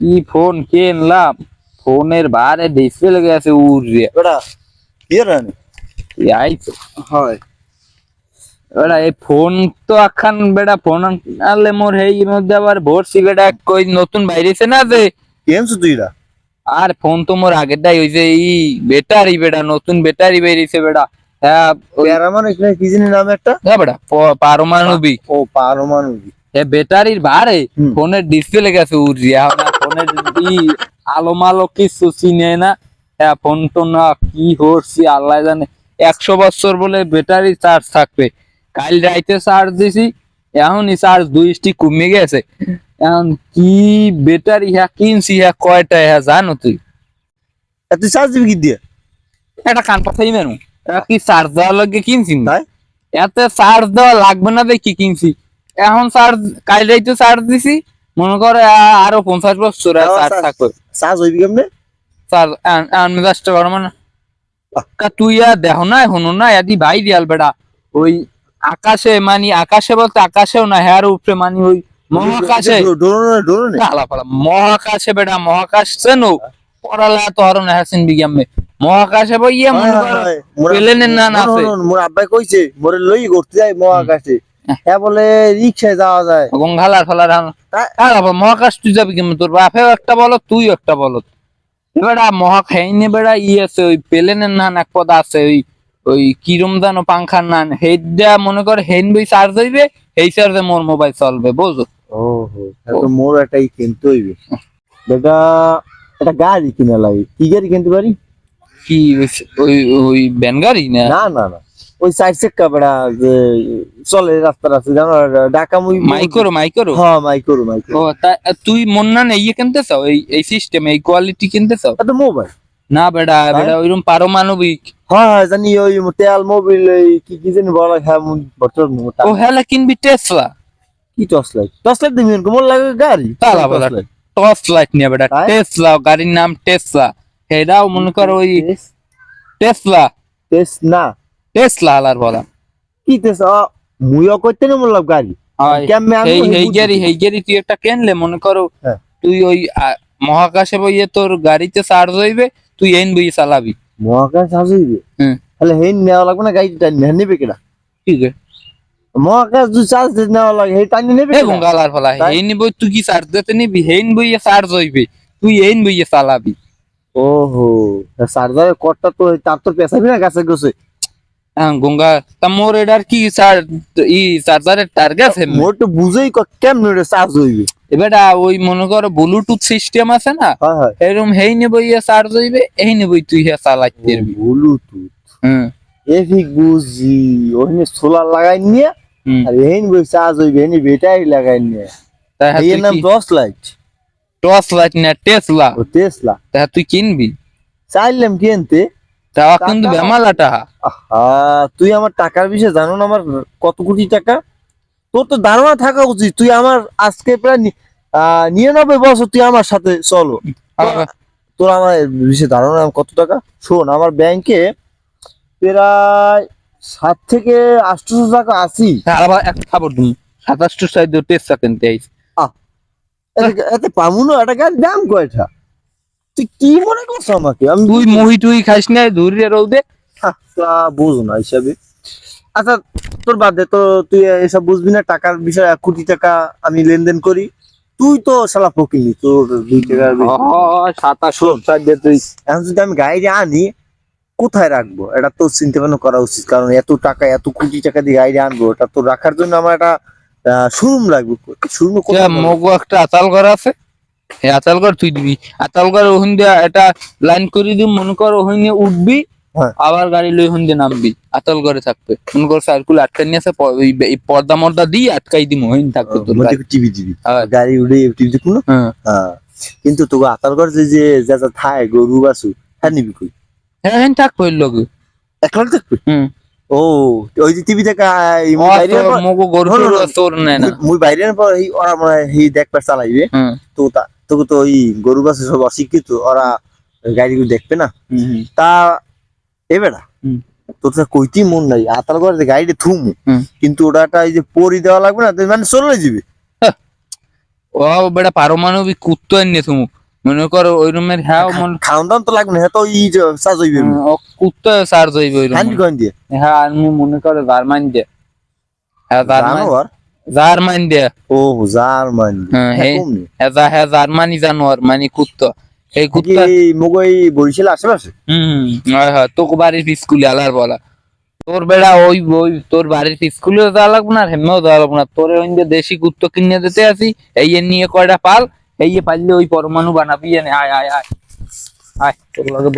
কি ফোন কিনলাম, ফোনের বারে ডিসপ্লে গেছে উড়ে বেটা ইয়েরানি আইতো। হয় বেটা এই ফোন তো আখান বেটা ফোন আনলে মোর এই মধ্যে আবার ভরছি বেটা কই নতুন বাইরেছে না যে। কেমছো তুইরা? আর ফোন তো মোর আগেরটাই হইছে ই ব্যাটারি বেটা, নতুন ব্যাটারি বেরিয়েছে বেটা। হ্যাঁ ওই প্যারামান এখানে কি জানি নাম একটা? হ্যাঁ বেটা পারমাণবিক। ও পারমাণবিক। ব্যাটারির ভারে হুম। ফোনের ডিসপ্লে গেছে উড়িয়া ফোনের ই আলো মালো কিছু চিনে না। হ্যাঁ ফোন তো না কি হচ্ছে আল্লাহ জানে। 100 বছর বলে ব্যাটারি চার্জ থাকবে। কাল রাইতে চার্জ দিছি, এখনই চার্জ 2 স্টিক কমে গেছে। এখন কি ব্যাটারি হ্যাঁ কিনছি হ্যাঁ কয়টা হ্যাঁ জানো তুই? তুই চার্জ দিবি কি দিয়ে? একটা কান কথাই মেনু কি চার্জ দেওয়ার লাগে কিনছি না? তাই এতে চার্জ দেওয়া লাগবে না দেখি কিনছি। এখন চার্জ কাল রাইতে চার্জ দিছি, মনে করে আরো 50 বছর চার্জ থাকবে। চার্জ হইবি কেমনে? চার্জ মেজাজটা গরম না। তুই আর দেখো না হনো না এদি ভাই দিয়াল বেটা ওই আকাশে মানি আকাশে বলতে আকাশেও না হ্যার উপরে মানি ওই মহাকাশে ডোরনে মহাকাশে বেটা মহাকাশ চেনো পড়ালা তো হরণ হাসিন বিজ্ঞান মহাকাশে বইয়ে মনে করো প্লেনের না না আছে। মোর আব্বাই কইছে মোরে লই ঘুরতে যাই মহাকাশে। হ্যাঁ বলে রিকশায় যাওয়া যায়। গঙ্গালার ফলার মহাকাশ তুই যাবি কেমন? তোর বাপেও একটা বলো তুই একটা বলো। বেড়া মহাখাইনে বেড়া ই আছে ওই প্লেনের নান এক পদ আছে ওই ওই কিরম জানো পাংখার নান হেডা মনে কর হেন বই চার্জ হইবে এই চার্জে মোর মোবাইল চলবে বুঝো। ওহো তো মোর এটাই কিনতে হইবে বেটা। একটা গাড়ি কিনা লাগে। কি গাড়ি কিনতে পারি? কি ওই ওই ভ্যান গাড়ি না? না না না ওই 4 চাকা বেটা যে চলে রাস্তা রাস্তা জানো ঢাকা মুই মাইক্রো মাইক্রো। হ্যাঁ মাইক্রো মাইক্রো। ও তা তুই মন না ইয়ে কিনতে চাও এই সিস্টেম এই কোয়ালিটি কিনতে চাও? এটা মোবাইল না বেটা বেটা ওইরকম পারমাণবিক। হ্যাঁ হ্যাঁ জানি ওই তেল মোবিল কি কি জানি বলা হ্যাঁ বছর ও হেলা কিনবি টেসলা? কি টর্চ লাইট দিবি কোমল লাগে গাড়ি তালা বলা টর্চ লাইট নিয়ে বেটা টেসলা গাড়ির নাম টেসলা। এটাও মনে করো ওই টেসলা না টেসলা আলার বলা কি টেসলা মুইও কইতে না বললাম গাড়ি কেমনে আমি এই গাড়ি তুই একটা কিনলে মনে করো হ্যাঁ। তুই ওই মহাকাশে বইয়ে তোর গাড়িতে চার্জ হইবে তুই এন বই চালাবি। মহাকাশ আসবে তাহলে হেন নেওয়া লাগবে না গাড়িটা নেবে কেডা? ঠিক আছে মহাকাশ যদি চার্জ নেওয়া লাগে হেই টাইনে নেবে এবং গালার ফলা হেন বই তুই কি চার্জ দিতে নিবি হেন বইয়ে চার্জ হইবে তুই এন বইয়ে চালাবি। ওহো চার্জারের কর্ডটা তো তার তো পেছাবি না গাছে গোছে। গঙ্গা তা মোর এটার কি চার্জারের টার্গেট আছে মোর তো বুঝেই কেমনে এটা চার্জ হইবে। এবারে ওই মনে করো ব্লুটুথ সিস্টেম আছে না এরকম হেই নেবো ইয়ে চার্জ হইবে এই নেবই তুই হে চালাইতে পারবি। ব্লুটুথ এফিক বুঝি ওখানে সোলার লাগাই নিয়ে আর হেন বই চার্জ হইবে হেনি ব্যাটারি লাগাই নিয়ে এর নাম টর্চ লাইট। টর্চ লাইট না টেসলা। ও টেসলা তা তুই কিনবি? চাইলাম কিনতে তা কিন্তু বেমালাটা। তুই আমার টাকার বিষয়ে জানো না আমার কত কোটি টাকা? তোর তো ধারণা থাকা উচিত তুই আমার আজকে প্রায় 99 বছর তুই আমার সাথে চলো তোর আমার বিষয়ে ধারণা কত টাকা? শোন আমার ব্যাংকে প্রায় 7 থেকে 800 টাকা আছি। আবার একটা খবর দিন 27 সাইড টেসলা কিনতে আইছি। এতে পামু না এটা গাড়ির দাম কয়টা? তুই কি মনে করছ আমাকে? আমি তুই মুহি টুই খাইস না দূরে রোদে বুঝো না হিসাবে। আচ্ছা তোর বাদ দে তো তুই এসব বুঝবি না টাকার বিষয়ে 1 কোটি টাকা আমি লেনদেন করি। তুই তো শালা ফকিনি তোর 2 টাকার 27 সাইড তুই এখন যদি আমি গাড়ি আনি কোথায় রাখবো এটা তো চিন্তা ভাবনা করা উচিত। কারণ এত টাকা এত কোটি টাকা দিয়ে গাড়ি আনবো এটা তো রাখার জন্য আমার একটা শোরুম লাগবে। শোরুমে মগো একটা আতাল ঘর আছে আতাল ঘর তুই দিবি আতাল ঘর ওখান দিয়ে একটা লাইন করে দিবি মনে কর ওখানে উঠবি আবার গাড়ি লই ওখান দিয়ে নামবি আতাল ঘরে থাকবে মনে কর সার্কুল আটকাই নিয়ে আসে পর্দা মর্দা দিয়ে আটকাই দিবি ওখানে থাকবে তোর টিভি দিবি গাড়ি উঠে টিভি দেখবো না। কিন্তু তোকে আতাল ঘর যে যা যা থায় গরু বাছু হ্যাঁ নিবি কই? হ্যাঁ থাকবে ওই লোক একলা থাকবে। ও ওই যে টিভি দেখা মুই বাইরে পর এই ওরা মনে হয় দেখবার চালাইবে তো তোকে তো ওই গরু বাছু সব অশিক্ষিত ওরা গাড়িগুলো দেখবে না। তা এবেড়া তোর তো কইতি মন নাই আতাল করে গাড়িটা থুমু কিন্তু ওটা এই যে পরি দেওয়া লাগবে না মানে চলে যাবে। ও বেটা পারমাণবিক কুত্তো এনে তুমি মনে করো ওই রুমের হ্যাঁ খাওন দাওন তো লাগবে না, হ্যাঁ তো চার্জ হইবে ও কুত্তো চার্জ হইবে ওই হান্ডি রুম কয়েন দিয়ে হ্যাঁ আমি মনে করো জার্মান দিয়ে হ্যাঁ জানোয়ার। জার্মান দিয়ে ও জার্মান হ্যাঁ হ্যাঁ জার্মানি জানোয়ার মানে কুত্তো এই কুত্তা মুগই বরিশাল আশেপাশে। হয় হয় তোকে বাড়ির স্কুলে আলার বলা তোর বেড়া ওই ওই তোর বাড়ির স্কুলেও যাওয়া লাগবে না আর হেমেও যাওয়া লাগবে না তোর ওই যে দেশি কুত্তো কিনে দিতে আসি এই নিয়ে কয়টা পাল এই পারলে ওই পরমাণু বানাবি আয় আয় আয় আয় তোর লগে